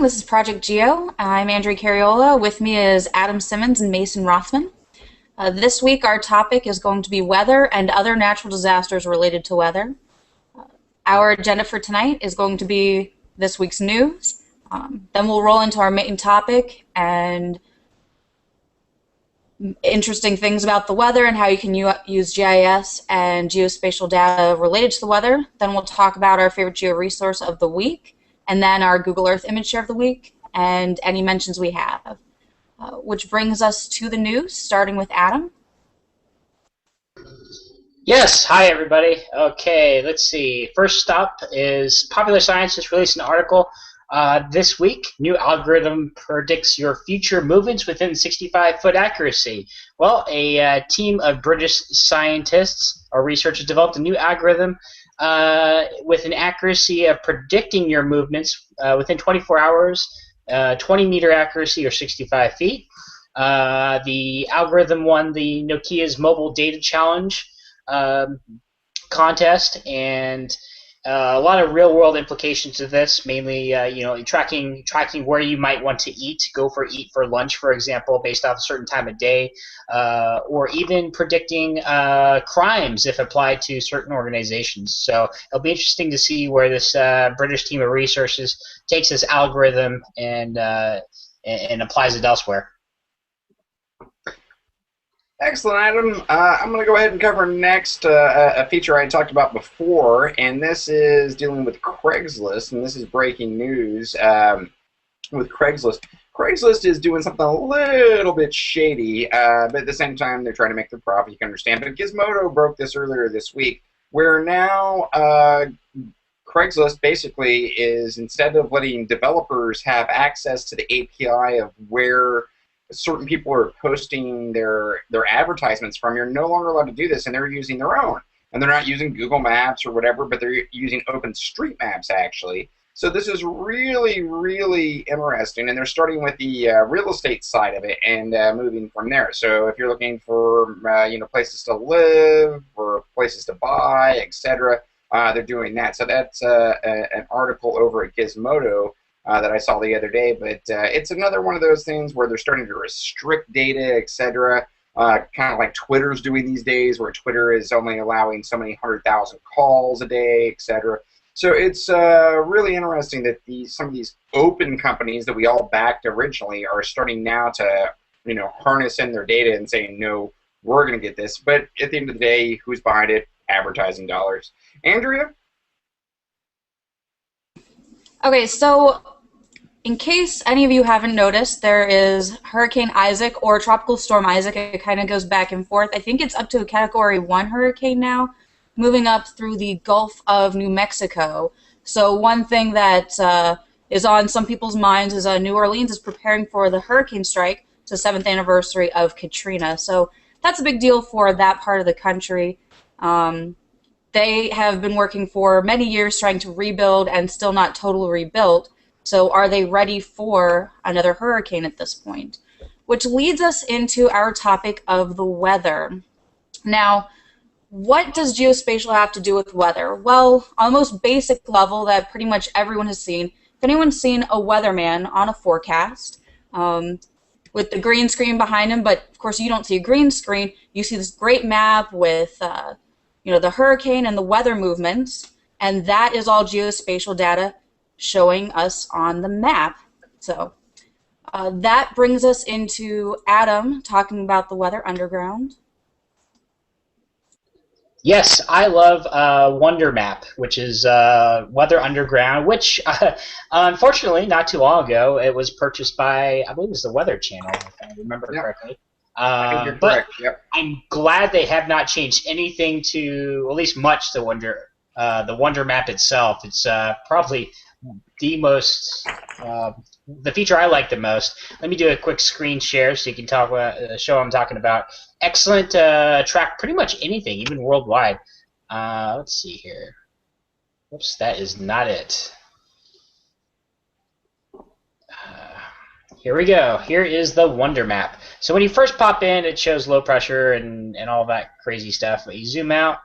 watching. This is Project Geo. I'm Andrea Carriola. With me is Adam Simmons and Mason Rothman. This week our topic is going to be weather and other natural disasters related to weather. Our agenda for tonight is going to be this week's news. Then we'll roll into our main topic and interesting things about the weather and how you can use GIS and geospatial data related to the weather. Then we'll talk about our favorite geo resource of the week, and then our Google Earth image share of the week, and any mentions we have. Which brings us to the news, starting with Adam. Yes, hi everybody. Okay, let's see. First up is Popular Science just released an article this week. New algorithm predicts your future movements within 65-foot accuracy. Well, a team of British scientists or researchers developed a new algorithm with an accuracy of predicting your movements within 24 hours, 20-meter accuracy or 65 feet. The algorithm won the Nokia's Mobile Data Challenge contest, and a lot of real-world implications to this, mainly tracking where you might want to eat for lunch, for example, based off a certain time of day, or even predicting crimes if applied to certain organizations. So it'll be interesting to see where this British team of researchers takes this algorithm and applies it elsewhere. Excellent, Adam. I'm going to go ahead and cover next a feature I had talked about before, and this is dealing with Craigslist, and this is breaking news with Craigslist. Craigslist is doing something a little bit shady, but at the same time they're trying to make their profit, you can understand. But Gizmodo broke this earlier this week, where now Craigslist basically is, instead of letting developers have access to the API of where certain people are posting their advertisements from, you're no longer allowed to do this, and they're using their own. And they're not using Google Maps or whatever, but they're using OpenStreetMaps, actually. So this is really, really interesting, and they're starting with the real estate side of it and moving from there. So if you're looking for places to live or places to buy, etc., they're doing that. So that's an article over at Gizmodo that I saw the other day, but it's another one of those things where they're starting to restrict data, etc., kind of like Twitter's doing these days, where Twitter is only allowing so many 100,000 calls a day, etc. So it's really interesting that some of these open companies that we all backed originally are starting now to harness in their data and saying, no, we're going to get this. But at the end of the day, who's behind it? Advertising dollars. Andrea? Okay, so in case any of you haven't noticed, there is Hurricane Isaac or Tropical Storm Isaac. It kind of goes back and forth. I think it's up to a Category 1 hurricane now, moving up through the Gulf of New Mexico. So one thing that is on some people's minds is New Orleans is preparing for the hurricane strike. It's the 7th anniversary of Katrina. So that's a big deal for that part of the country. They have been working for many years trying to rebuild and still not totally rebuilt. So are they ready for another hurricane at this point? Which leads us into our topic of the weather. Now, what does geospatial have to do with weather? Well, on the most basic level that pretty much everyone has seen, if anyone's seen a weatherman on a forecast with the green screen behind him, but of course you don't see a green screen, you see this great map with the hurricane and the weather movements, and that is all geospatial data showing us on the map. So that brings us into Adam talking about the weather underground. Yes, I love Wonder Map, which is Weather Underground, which unfortunately not too long ago it was purchased by, I believe it was the Weather Channel, if I remember correctly. I think you're but correct. Yep. I'm glad they have not changed anything to, at least much, the Wonder Map itself. It's probably the most, the feature I like the most. Let me do a quick screen share so you can talk about, show what I'm talking about. Excellent, track pretty much anything, even worldwide. Let's see here. Whoops, that is not it. Here we go. Here is the Wonder Map. So when you first pop in, it shows low pressure and all that crazy stuff. But you zoom out,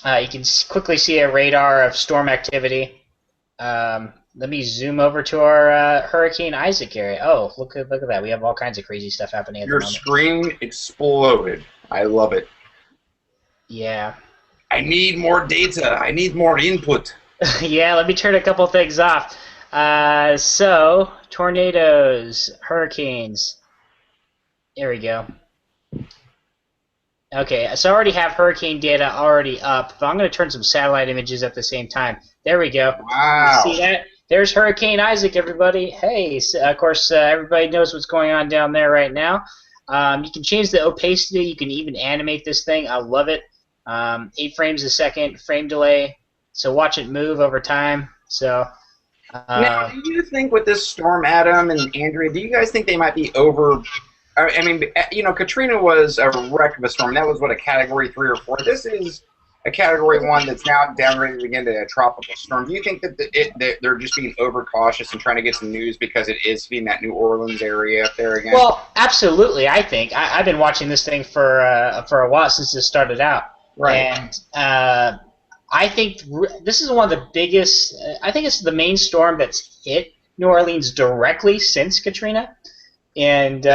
you can quickly see a radar of storm activity. let me zoom over to our Hurricane Isaac area. Oh, look at that. We have all kinds of crazy stuff happening at the Your moment. screen exploded. I love it. Yeah. I need more data. I need more input. Yeah, let me turn a couple things off. So, tornadoes, hurricanes. There we go. Okay, so I already have hurricane data already up, but I'm going to turn some satellite images at the same time. There we go. Wow. See that? There's Hurricane Isaac, everybody. Hey, so of course, everybody knows what's going on down there right now. You can change the opacity. You can even animate this thing. I love it. 8 frames a second, frame delay. So watch it move over time. So. Now, do you think with this storm, Adam and Andrea, do you guys think they might be over? I mean, you know, Katrina was a wreck of a storm. That was what, a Category 3 or 4. This is a Category 1 that's now downgraded again to a tropical storm. Do you think that they're just being overcautious and trying to get some news because it is hitting that New Orleans area up there again? Well, absolutely. I think I've been watching this thing for a while since it started out, right? And I think this is one of the biggest. I think it's the main storm that's hit New Orleans directly since Katrina, and.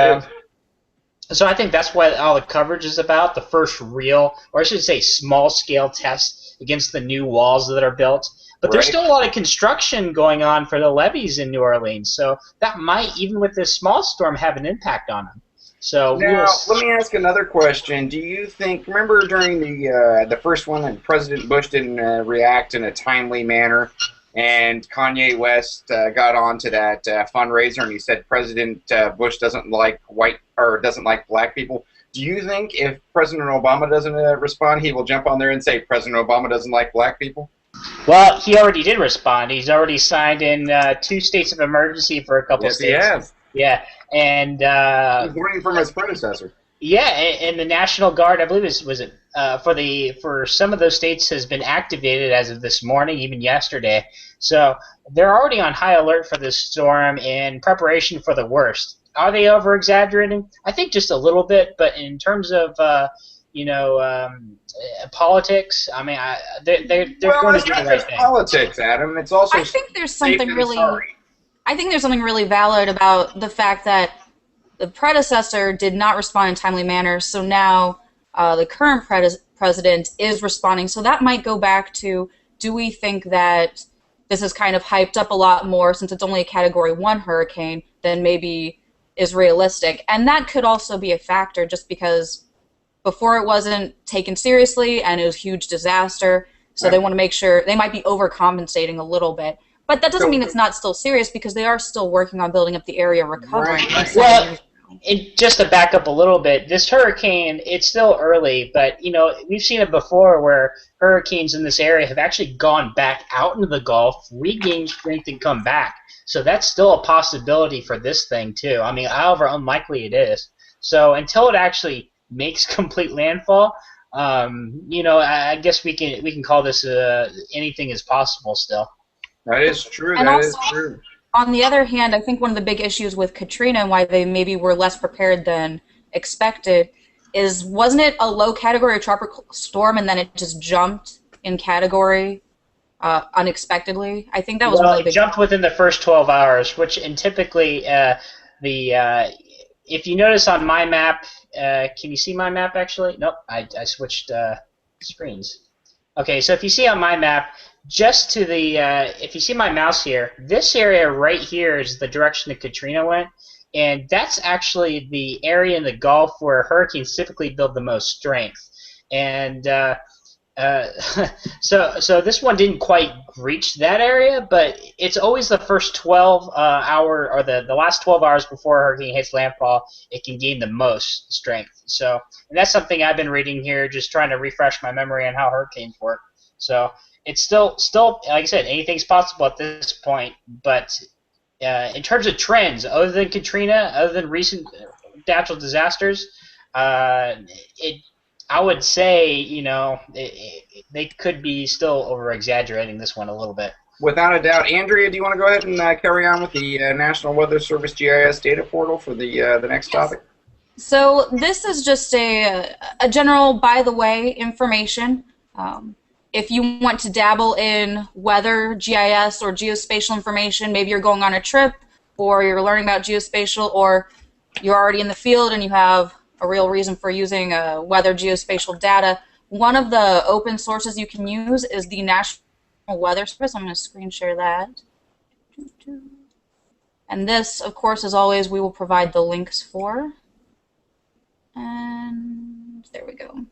So I think that's what all the coverage is about, the first real, or I should say small-scale test against the new walls that are built. But there's still a lot of construction going on for the levees in New Orleans, so that might, even with this small storm, have an impact on them. So now, let me ask another question. Do you think, remember during the first one that President Bush didn't react in a timely manner, and Kanye West got onto that fundraiser, and he said President Bush doesn't like black people. Do you think if President Obama doesn't respond, he will jump on there and say President Obama doesn't like black people? Well, he already did respond. He's already signed in 2 states of emergency for a couple states. Yes, he has. Yeah, and he's learning from his predecessor. Yeah, and the National Guard, I believe, for some of those states has been activated as of this morning, even yesterday. So they're already on high alert for this storm in preparation for the worst. Are they over-exaggerating? I think just a little bit, but in terms of politics, I mean, they're going to do the right thing. Politics, Adam. It's also. I think there's something really valid about the fact that the predecessor did not respond in a timely manner, so now the current president is responding. So that might go back to, do we think that this is kind of hyped up a lot more since it's only a Category 1 hurricane than maybe is realistic? And that could also be a factor, just because before it wasn't taken seriously and it was a huge disaster, so they want to make sure, they might be overcompensating a little bit. But that doesn't mean it's not still serious, because they are still working on building up the area recovering. Right. Well, and just to back up a little bit, this hurricane, it's still early, but we've seen it before where hurricanes in this area have actually gone back out into the Gulf, regained strength, and come back. So that's still a possibility for this thing too. I mean, however unlikely it is. So until it actually makes complete landfall, I guess we can call this anything is possible still. That is true. And also, on the other hand, I think one of the big issues with Katrina and why they maybe were less prepared than expected is, wasn't it a low category tropical storm and then it just jumped in category unexpectedly? I think that was really big. It jumped within the first 12 hours, and typically if you notice on my map, can you see my map actually? Nope, I switched screens. Okay, so if you see on my map, just to the, if you see my mouse here, this area right here is the direction that Katrina went, and that's actually the area in the Gulf where hurricanes typically build the most strength. And so this one didn't quite reach that area, but it's always the first 12 hour, or the last 12 hours before a hurricane hits landfall, it can gain the most strength. So, and that's something I've been reading here, just trying to refresh my memory on how hurricanes work. So it's still, like I said, anything's possible at this point. But in terms of trends, other than Katrina, other than recent natural disasters, I would say, they could be still over-exaggerating this one a little bit. Without a doubt. Andrea, do you want to go ahead and carry on with the National Weather Service GIS data portal for the next topic? So this is just a general, by the way, information. If you want to dabble in weather, GIS, or geospatial information, maybe you're going on a trip, or you're learning about geospatial, or you're already in the field and you have a real reason for using weather geospatial data, one of the open sources you can use is the National Weather Service. I'm going to screen share that. And this, of course, as always, we will provide the links for. And there we go.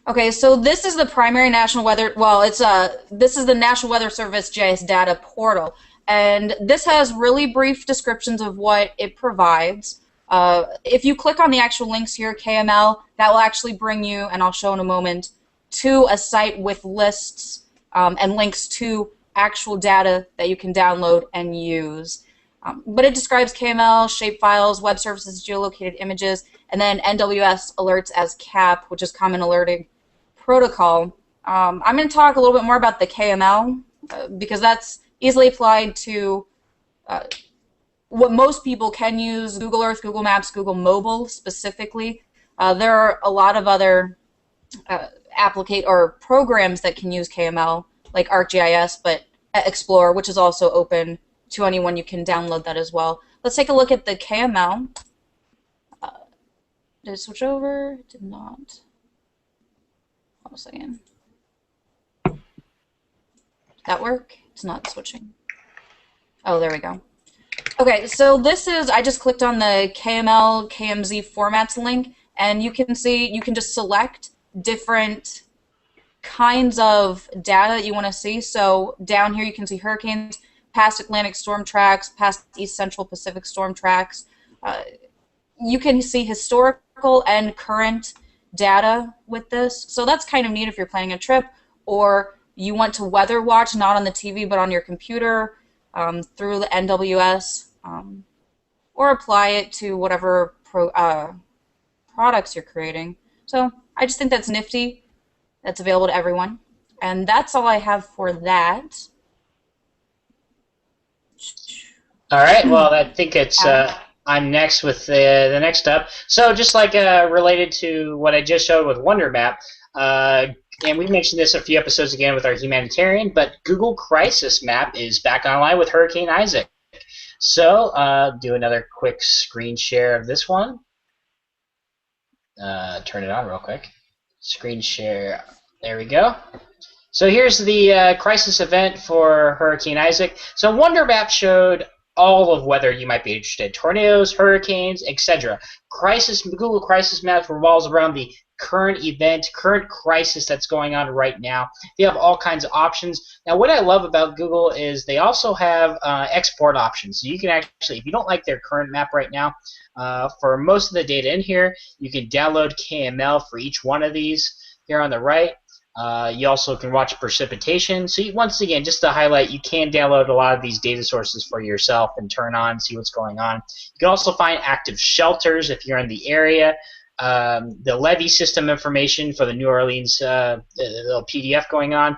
Okay, so this is the primary National Weather, well, this is the National Weather Service GIS data portal. And this has really brief descriptions of what it provides. If you click on the actual links here, KML, that will actually bring you, and I'll show in a moment, to a site with lists and links to actual data that you can download and use. But it describes KML, shapefiles, web services, geolocated images, and then NWS alerts as CAP, which is Common Alerting Protocol. I'm going to talk a little bit more about the KML because that's easily applied to what most people can use: Google Earth, Google Maps, Google Mobile specifically. There are a lot of other programs that can use KML, like ArcGIS, but Explorer, which is also open to anyone. You can download that as well. Let's take a look at the KML. Did it switch over? It did not. Hold on a second. Did that work? It's not switching. Oh, there we go. Okay, so this is, I just clicked on the KML KMZ formats link, and you can see, you can just select different kinds of data that you want to see. So down here you can see hurricanes, past Atlantic storm tracks, past East Central Pacific storm tracks. You can see historical and current data with this. So that's kind of neat if you're planning a trip, or you want to weather watch, not on the TV but on your computer through the NWS, or apply it to whatever products you're creating. So I just think that's nifty. That's available to everyone. And that's all I have for that. All right, well, I think it's I'm next with the next up. So just like related to what I just showed with Wonder Map, and we mentioned this a few episodes again with our humanitarian, but Google Crisis Map is back online with Hurricane Isaac. So do another quick screen share of this one. Turn it on real quick. Screen share. There we go. So here's the crisis event for Hurricane Isaac. So Wonder Map showed all of weather you might be interested in: tornadoes, hurricanes, etc. Google Crisis Maps revolves around the current event, current crisis that's going on right now. They have all kinds of options. Now, what I love about Google is they also have export options. So you can actually, if you don't like their current map right now, for most of the data in here, you can download KML for each one of these here on the right. You also can watch precipitation. So once again, just to highlight, you can download a lot of these data sources for yourself and turn on, see what's going on. You can also find active shelters if you're in the area. The levee system information for the New Orleans the little PDF going on.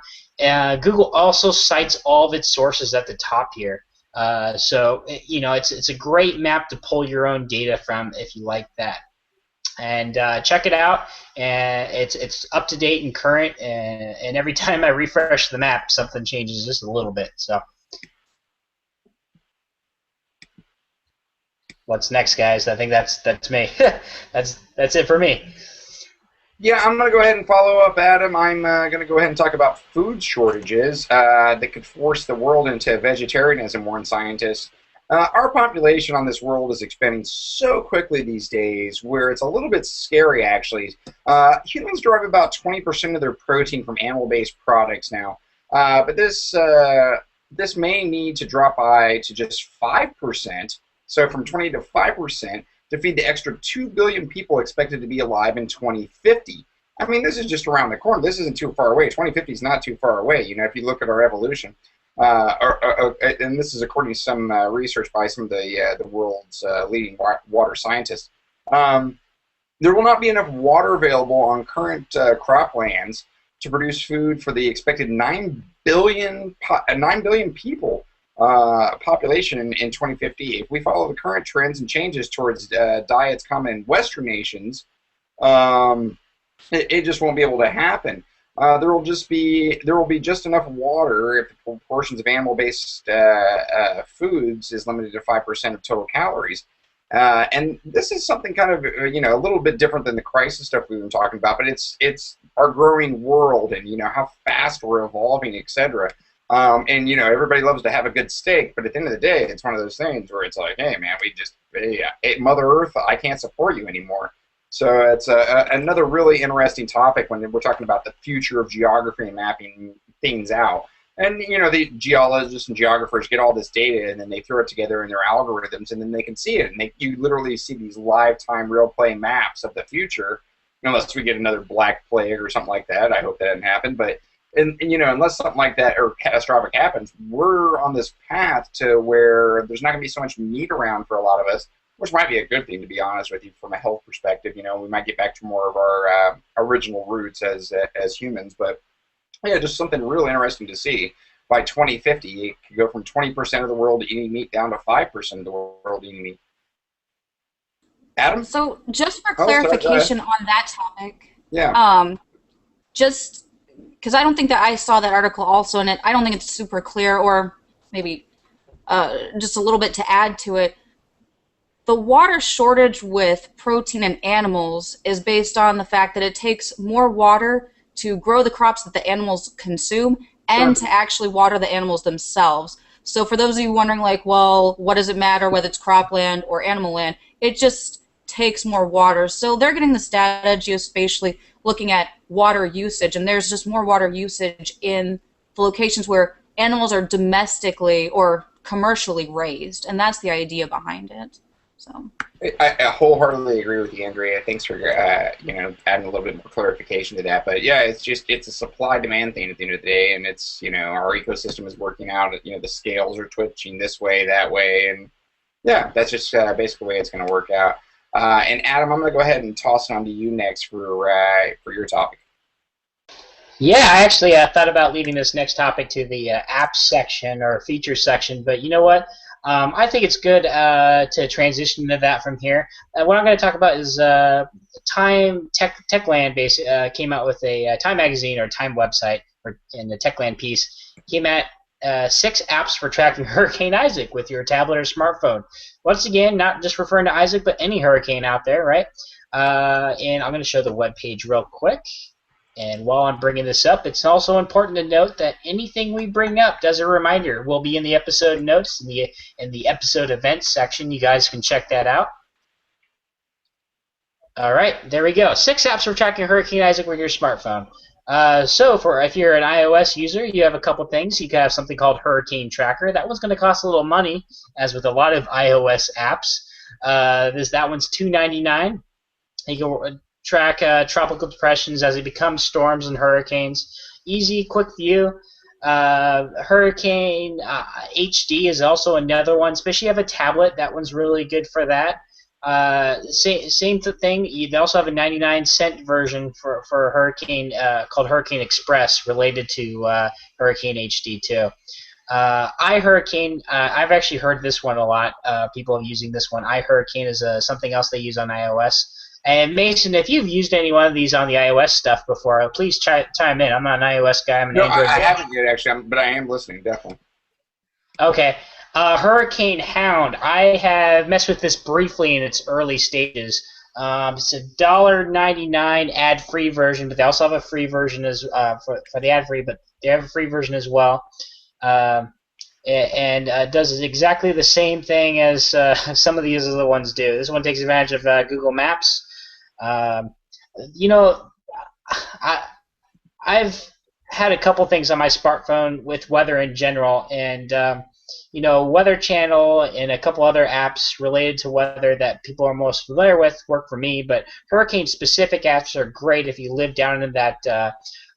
Google also cites all of its sources at the top here. So you know, it's a great map to pull your own data from if you like that. And check it out. And it's up to date and current. And every time I refresh the map, something changes just a little bit. So what's next, guys? I think that's me. that's it for me. Yeah, I'm going to go ahead and follow up, Adam. I'm going to go ahead and talk about food shortages that could force the world into vegetarianism, warn scientists. Our population on this world is expanding so quickly these days where it's a little bit scary, actually. Humans derive about 20% of their protein from animal-based products now, but this may need to drop by to just 5%, so from 20 to 5%, to feed the extra 2 billion people expected to be alive in 2050. I mean, this is just around the corner. This isn't too far away. 2050 is not too far away, you know, if you look at our evolution. And this is according to some research by some of the world's leading water scientists. There will not be enough water available on current croplands to produce food for the expected 9 billion people population in 2050. If we follow the current trends and changes towards diets common in Western nations, it just won't be able to happen. there will be just enough water if the proportions of animal-based foods is limited to 5% of total calories. And this is something kind of a little bit different than the crisis stuff we've been talking about, but it's our growing world and how fast we're evolving, etc. And everybody loves to have a good steak, but at the end of the day, it's one of those things where it's like, hey man, Mother Earth, I can't support you anymore. So it's another really interesting topic when we're talking about the future of geography and mapping things out. And the geologists and geographers get all this data, and then they throw it together in their algorithms, and then they can see it, and you literally see these live-time, real-play maps of the future. Unless we get another Black Plague or something like that, I hope that doesn't happen. But unless something like that or catastrophic happens, we're on this path to where there's not going to be so much meat around for a lot of us, which might be a good thing, to be honest with you, from a health perspective. We might get back to more of our original roots as humans, but. Yeah, just something really interesting to see. By 2050, it could go from 20% of the world eating meat down to 5% of the world eating meat. Adam? So just for clarification on that topic, yeah. Just because I don't think that I saw that article also, and I don't think it's super clear, or maybe just a little bit to add to it. The water shortage with protein in animals is based on the fact that it takes more water to grow the crops that the animals consume and to actually water the animals themselves. So for those of you wondering, like, well, what does it matter whether it's cropland or animal land? It just takes more water. So they're getting this data geospatially looking at water usage, and there's just more water usage in the locations where animals are domestically or commercially raised, and that's the idea behind it. So I wholeheartedly agree with you, Andrea. Thanks for adding a little bit more clarification to that. But yeah, it's a supply-demand thing at the end of the day, and it's our ecosystem is working out. The scales are twitching this way, that way, and yeah, that's just basically the way it's going to work out. And Adam, I'm going to go ahead and toss it on to you next for your topic. Yeah, I actually thought about leaving this next topic to the apps section or features section, but you know what? I think it's good to transition to that from here. What I'm going to talk about is Techland came out with a Time magazine or Time website, in the Techland piece, came at 6 apps for tracking Hurricane Isaac with your tablet or smartphone. Once again, not just referring to Isaac, but any hurricane out there, right? And I'm going to show the web page real quick. And while I'm bringing this up, it's also important to note that anything we bring up, as a reminder, will be in the episode notes, in the episode events section. You guys can check that out. All right, there we go. 6 apps for tracking Hurricane Isaac with your smartphone. So if you're an iOS user, you have a couple things. You can have something called Hurricane Tracker. That one's going to cost a little money, as with a lot of iOS apps. That one's $2.99. You can track tropical depressions as they become storms and hurricanes. Easy, quick view. Hurricane HD is also another one, especially if you have a tablet. That one's really good for that. Same thing. They also have a 99-cent version for Hurricane called Hurricane Express, related to Hurricane HD too. iHurricane, I've actually heard this one a lot. People are using this one. iHurricane is something else they use on iOS. And Mason, if you've used any one of these on the iOS stuff before, please chime in. I'm not an iOS guy. I'm an Android guy. I haven't yet, actually, but I am listening, definitely. Okay. Hurricane Hound. I have messed with this briefly in its early stages. It's a $1.99 ad-free version, but they also have a free version for the ad-free, but they have a free version as well. And does exactly the same thing as some of these other ones do. This one takes advantage of Google Maps. I've had a couple things on my smartphone with weather in general, and Weather Channel and a couple other apps related to weather that people are most familiar with work for me, but hurricane-specific apps are great if you live down in that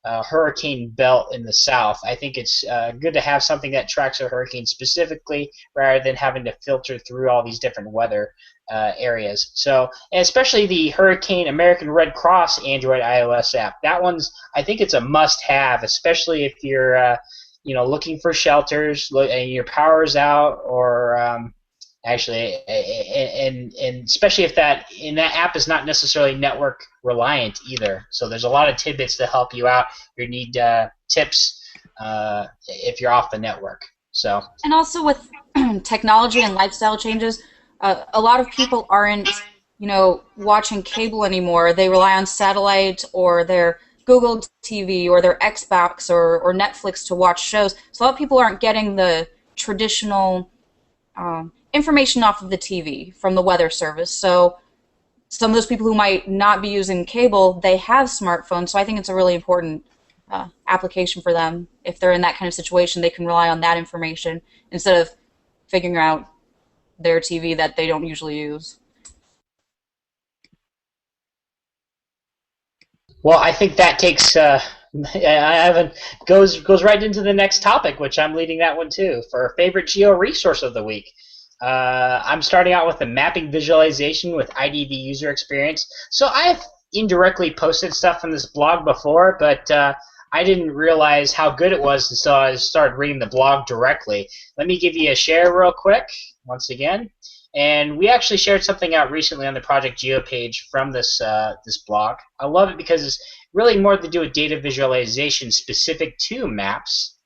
hurricane belt in the south. I think it's good to have something that tracks a hurricane specifically rather than having to filter through all these different weather areas. So, and especially the Hurricane American Red Cross Android iOS app. That one's, I think it's a must-have, especially if you're looking for shelters and your power's out, or actually, and especially if that app is not necessarily network reliant either. So there's a lot of tidbits to help you out. You need tips if you're off the network. So And also with technology and lifestyle changes, a lot of people aren't, watching cable anymore. They rely on satellite or their Google TV or their Xbox or Netflix to watch shows. So a lot of people aren't getting the traditional information off of the TV from the weather service. So some of those people who might not be using cable, they have smartphones. So I think it's a really important application for them. If they're in that kind of situation, they can rely on that information instead of figuring out their TV that they don't usually use. well, I think that takes goes right into the next topic, which I'm leading that one too for favorite geo resource of the week. I'm starting out with the mapping visualization with IDV user experience. So I've indirectly posted stuff from this blog before, but I didn't realize how good it was until I started reading the blog directly. Let me give you a share real quick, once again. And we actually shared something out recently on the Project Geo page from this blog. I love it because it's really more to do with data visualization specific to maps.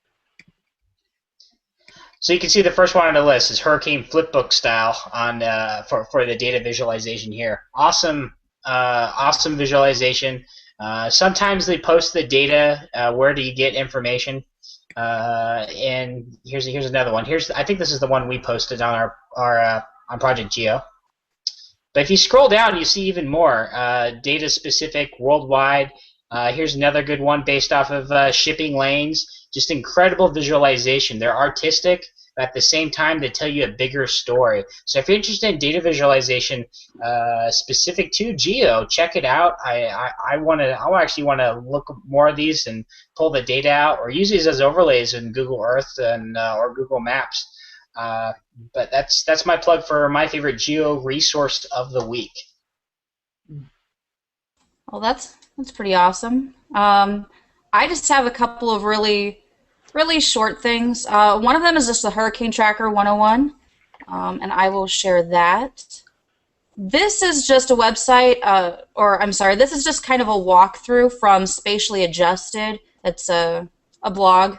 So you can see the first one on the list is Hurricane Flipbook style on for the data visualization here. Awesome, awesome visualization. Sometimes they post the data. Where do you get information? And here's another one. I think this is the one we posted on our on Project Geo. But if you scroll down, you see even more data specific worldwide. Here's another good one based off of shipping lanes. Just incredible visualization. They're artistic, but at the same time, they tell you a bigger story. So if you're interested in data visualization specific to Geo, check it out. I actually want to look more of these and pull the data out, or use these as overlays in Google Earth and or Google Maps. But that's my plug for my favorite Geo resource of the week. Well, that's pretty awesome. I just have a couple of really short things. One of them is just the Hurricane Tracker 101, and I will share that. This is just a website, this is just kind of a walkthrough from Spatially Adjusted. It's a blog.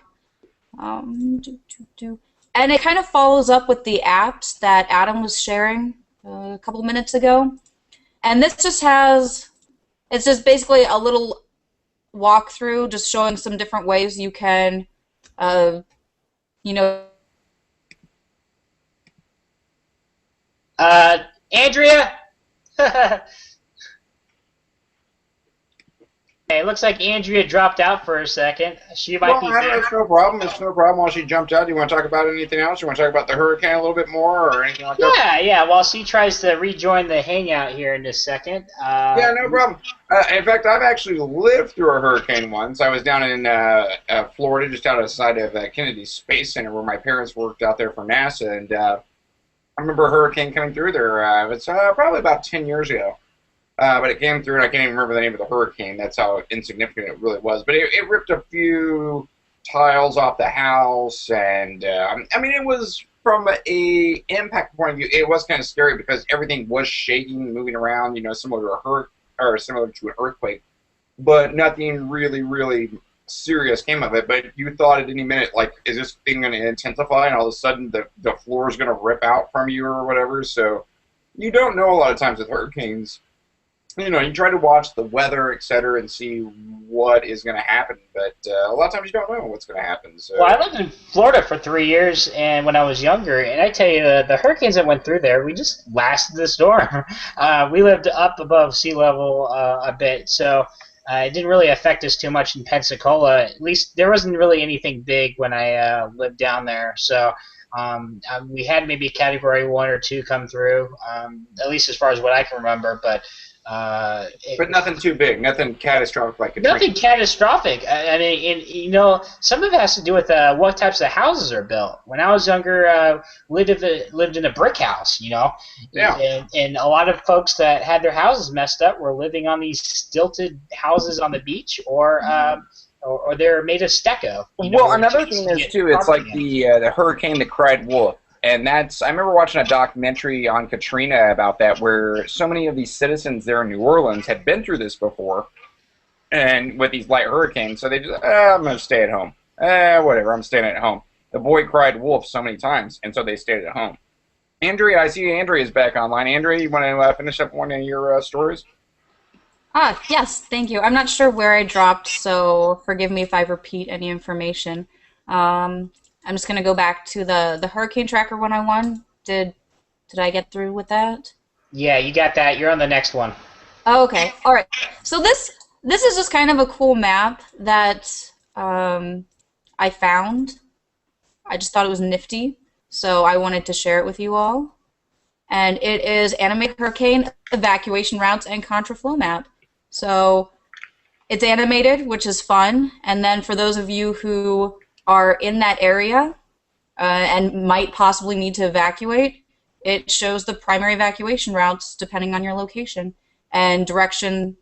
And it kind of follows up with the apps that Adam was sharing a couple minutes ago. And this just it's just basically a little walkthrough, just showing some different ways you can, Andrea? Hey, it looks like Andrea dropped out for a second. She might be back. It's no problem. It's no problem while she jumped out. Do you want to talk about anything else? You want to talk about the hurricane a little bit more or anything like that? Yeah. While she tries to rejoin the Hangout here in a second. Yeah, no problem. In fact, I've actually lived through a hurricane once. I was down in Florida, just outside of Kennedy Space Center, where my parents worked out there for NASA. And I remember a hurricane coming through there. It was probably about 10 years ago. But it came through, and I can't even remember the name of the hurricane. That's how insignificant it really was. But it ripped a few tiles off the house, and I mean, it was from a impact point of view, it was kind of scary because everything was shaking, moving around, similar to an earthquake. But nothing really serious came of it. But you thought at any minute, like, is this thing going to intensify, and all of a sudden the floor is going to rip out from you or whatever? So you don't know a lot of times with hurricanes. You try to watch the weather, etc., and see what is going to happen, but a lot of times you don't know what's going to happen. So. Well, I lived in Florida for 3 years, and when I was younger, and I tell you, the hurricanes that went through there, we just lasted the storm. We lived up above sea level a bit, so it didn't really affect us too much in Pensacola. At least there wasn't really anything big when I lived down there, so we had maybe a Category 1 or 2 come through, at least as far as what I can remember, but nothing too big, nothing catastrophic like Katrina. Nothing catastrophic. I mean, some of it has to do with what types of houses are built. When I was younger, lived in a brick house, Yeah. And a lot of folks that had their houses messed up were living on these stilted houses on the beach, or they're made of stucco. Well, another thing is too, it's like the hurricane that cried wolf. And that's, I remember watching a documentary on Katrina about that, where so many of these citizens there in New Orleans had been through this before, and with these light hurricanes, so they just, I'm going to stay at home. Whatever, I'm staying at home. The boy cried wolf so many times, and so they stayed at home. Andrea, I see Andrea's back online. Andrea, you want to finish up one of your stories? Yes, thank you. I'm not sure where I dropped, so forgive me if I repeat any information. I'm just gonna go back to the hurricane tracker 101. Did I get through with that? Yeah, you got that. You're on the next one. Oh, okay. All right. So this is just kind of a cool map that I found. I just thought it was nifty, so I wanted to share it with you all. And it is animated hurricane evacuation routes and contraflow map. So it's animated, which is fun. And then for those of you who are in that area and might possibly need to evacuate, it shows the primary evacuation routes depending on your location and direction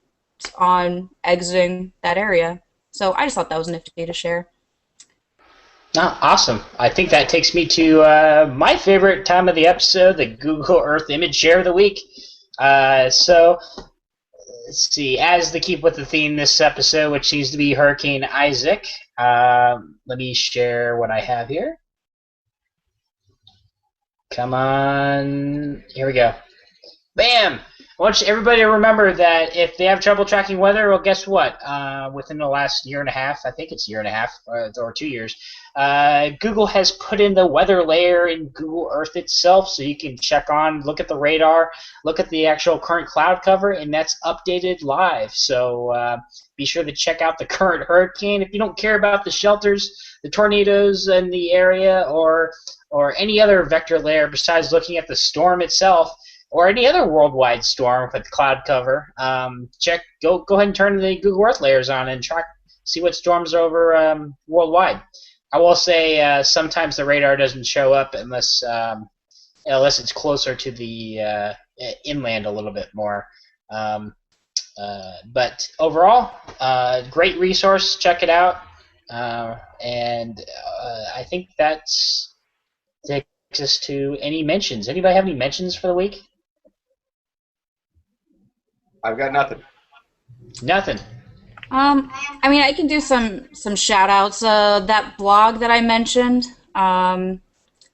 on exiting that area. So I just thought that was nifty to share. Oh, awesome. I think that takes me to my favorite time of the episode, the Google Earth Image Share of the Week. So, let's see. As to keep with the theme this episode, which seems to be Hurricane Isaac, let me share what I have here. Come on. Here we go. Bam! I want everybody to remember that if they have trouble tracking weather, well, guess what? Within the last year and a half, I think it's a year and a half or 2 years, Google has put in the weather layer in Google Earth itself, so you can look at the radar, look at the actual current cloud cover, and that's updated live. So be sure to check out the current hurricane. If you don't care about the shelters, the tornadoes in the area, or any other vector layer besides looking at the storm itself, or any other worldwide storm with cloud cover, go ahead and turn the Google Earth layers on and see what storms are over worldwide. I will say sometimes the radar doesn't show up unless it's closer to the inland a little bit more. But overall, great resource. Check it out. And I think that takes us to any mentions. Anybody have any mentions for the week? I've got nothing. Nothing. I mean, I can do some shout outs. That blog that I mentioned,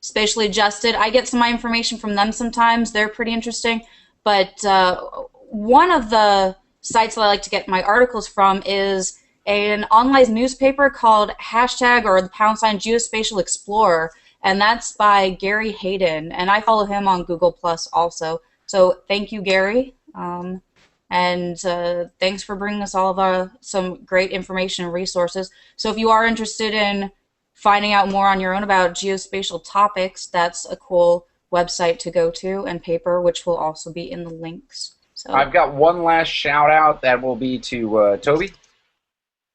Spatially Adjusted, I get some of my information from them sometimes. They're pretty interesting. But one of the sites that I like to get my articles from is an online newspaper called #Geospatial Explorer, and that's by Gary Hayden, and I follow him on Google Plus also. So thank you, Gary. And thanks for bringing us all of some great information and resources. So if you are interested in finding out more on your own about geospatial topics, that's a cool website to go to, and paper, which will also be in the links. So I've got one last shout out that will be to Toby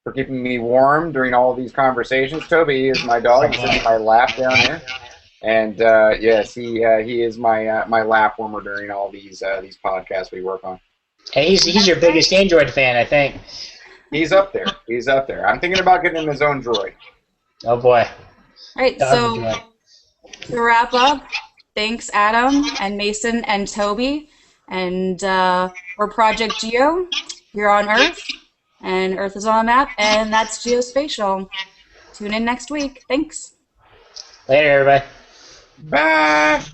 for keeping me warm during all of these conversations. Toby is my dog. He's in my lap down there. And yes, he is my lap warmer during all these podcasts we work on. Hey, he's your biggest Android fan, I think. He's up there. He's up there. I'm thinking about getting him his own droid. Oh boy. All right, so to wrap up, thanks Adam and Mason and Toby, and we're Project Geo here on Earth, and Earth is on a map, and that's Geospatial. Tune in next week. Thanks. Later, everybody. Bye.